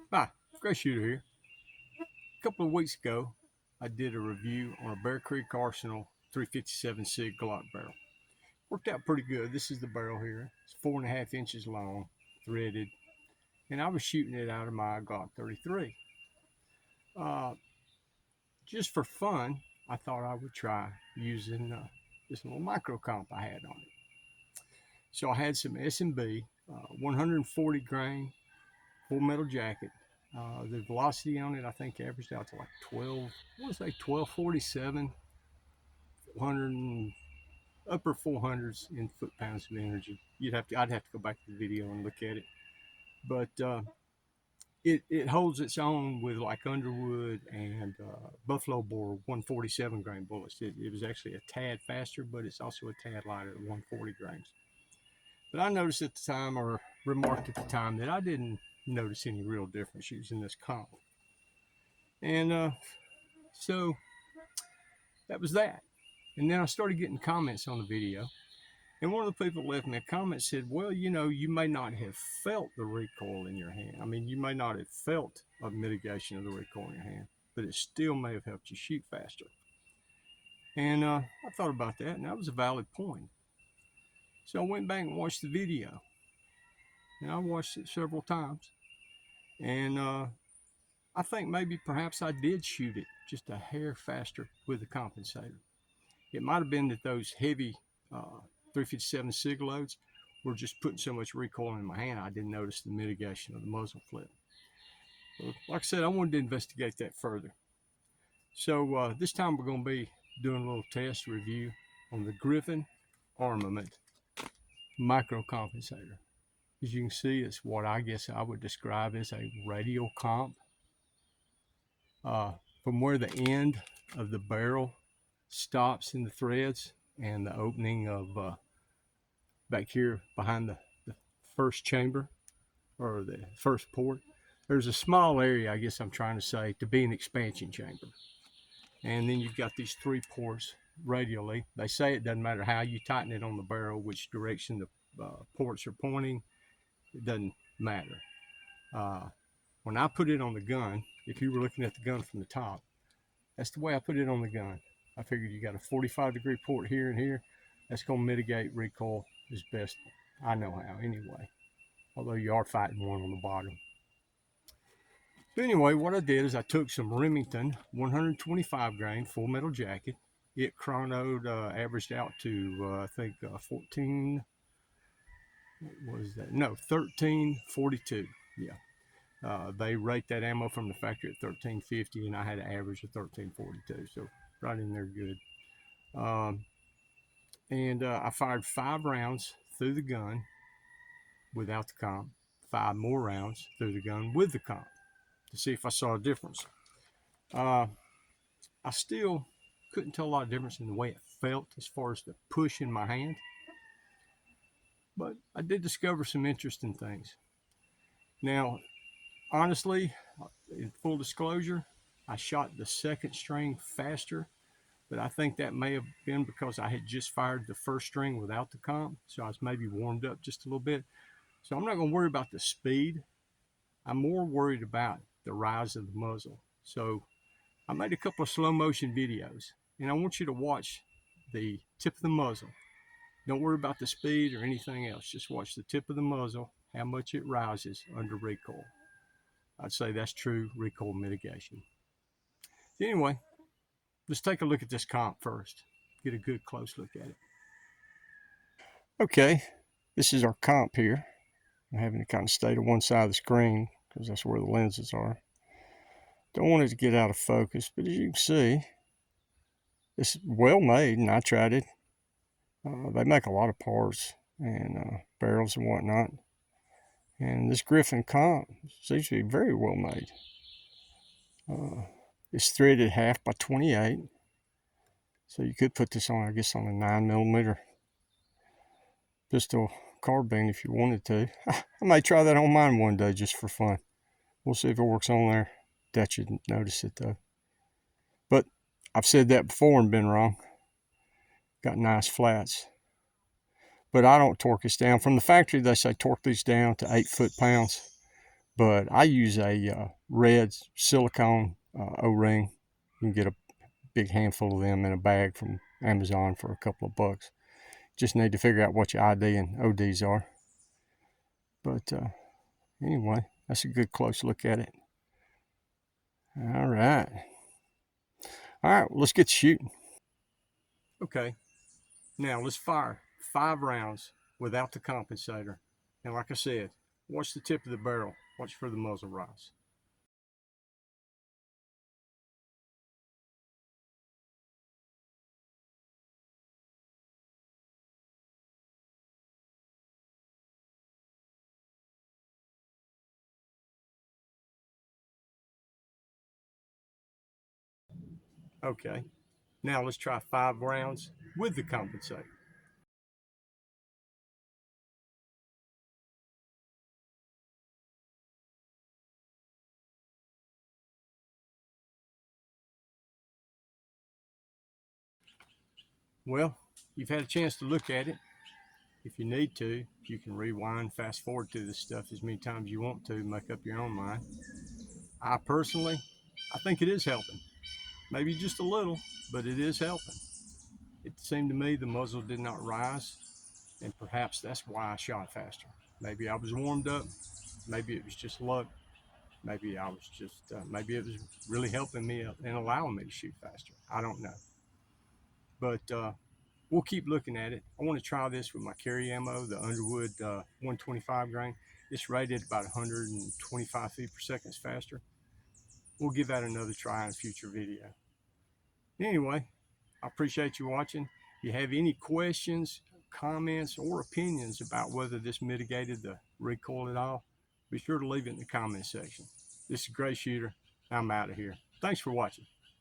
Hi, Gray Shooter here. A couple of weeks ago, I did a review on a Bear Creek Arsenal 357 SIG Glock barrel. Worked out pretty good. This is the barrel here. It's 4.5 inches long, threaded, and I was shooting it out of my Glock 33. Uh, just for fun, I thought I would try using this little micro comp I had on it. So I had some S&B, 140 grain, full metal jacket. The velocity on it, I think, averaged out to like 12, I want to say 1247, 400, upper 400s in foot-pounds of energy. I'd have to go back to the video and look at it. But it holds its own with like Underwood and Buffalo Bore 147 grain bullets. It was actually a tad faster, but it's also a tad lighter at 140 grains. But I noticed at the time, or remarked at the time, that I didn't notice any real difference using this comp. And so that was that. And then I started getting comments on the video. And one of the people left me a comment, said, well, you may not have felt the recoil in your hand. I mean, you may not have felt a mitigation of the recoil in your hand, but it still may have helped you shoot faster. And I thought about that, and that was a valid point. So I went back and watched the video. And I watched it several times. And I think maybe perhaps I did shoot it just a hair faster with the compensator. It might have been that those heavy 357 SIG loads were just putting so much recoil in my hand, I didn't notice the mitigation of the muzzle flip. So, like I said, I wanted to investigate that further. So this time we're going to be doing a little test review on the Griffin Armament Micro Compensator. As you can see, it's what I guess I would describe as a radial comp. From where the end of the barrel stops in the threads and the opening of back here behind the first chamber, or the first port, there's a small area, I guess I'm trying to say, to be an expansion chamber. And then you've got these three ports radially. They say it doesn't matter how you tighten it on the barrel, which direction the ports are pointing, it doesn't matter. When I put it on the gun, if you were looking at the gun from the top, that's the way I put it on the gun. I figured you got a 45-degree port here and here. That's going to mitigate recoil as best I know how anyway, although you are fighting one on the bottom. But anyway, what I did is I took some Remington 125 grain full metal jacket. It chronoed, averaged out to I think 14, what was that? No, 1342. Yeah. They rate that ammo from the factory at 1350, and I had an average of 1342, so right in there good. And I fired 5 rounds through the gun without the comp, 5 more rounds through the gun with the comp to see if I saw a difference. I still couldn't tell a lot of difference in the way it felt as far as the push in my hand, but I did discover some interesting things. Now, honestly, in full disclosure, I shot the second string faster, but I think that may have been because I had just fired the first string without the comp, so I was maybe warmed up just a little bit. So I'm not going to worry about the speed. I'm more worried about the rise of the muzzle. So I made a couple of slow motion videos, and I want you to watch the tip of the muzzle. Don't worry about the speed or anything else. Just watch the tip of the muzzle, how much it rises under recoil. I'd say that's true recoil mitigation. Anyway, let's take a look at this comp first. Get a good close look at it. Okay, this is our comp here. I'm having to kind of stay to one side of the screen because that's where the lenses are. Don't want it to get out of focus, but as you can see, it's well made, and I tried it. They make a lot of parts and barrels and whatnot. And this Griffin comp seems to be very well made. It's threaded 1/2 by 28. So you could put this on, I guess, on a 9mm pistol carbine if you wanted to. I might try that on mine one day just for fun. We'll see if it works on there. Doubt you'd notice it though. But I've said that before and been wrong. Got nice flats. But I don't torque this down. From the factory, they say torque these down to 8 foot-pounds. But I use a red silicone O-ring. You can get a big handful of them in a bag from Amazon for a couple of bucks. Just need to figure out what your ID and ODs are. But anyway, that's a good close look at it. All right. All right, well, let's get shooting. Okay, now let's fire 5 rounds without the compensator. And like I said, watch the tip of the barrel. Watch for the muzzle rise. Okay, now let's try 5 rounds with the compensator. Well, you've had a chance to look at it. If you need to, you can rewind, fast forward to this stuff as many times as you want to, make up your own mind. I personally, I think it is helping. Maybe just a little, but it is helping. It seemed to me the muzzle did not rise, and perhaps that's why I shot faster. Maybe I was warmed up. Maybe it was just luck. Maybe I was just, maybe it was really helping me and allowing me to shoot faster. I don't know. But we'll keep looking at it. I want to try this with my carry ammo, the Underwood 125 grain. It's rated about 125 feet per second faster. We'll give that another try in a future video. Anyway, I appreciate you watching. If you have any questions, comments, or opinions about whether this mitigated the recoil at all, be sure to leave it in the comment section. This is Gray Shooter. I'm out of here. Thanks for watching.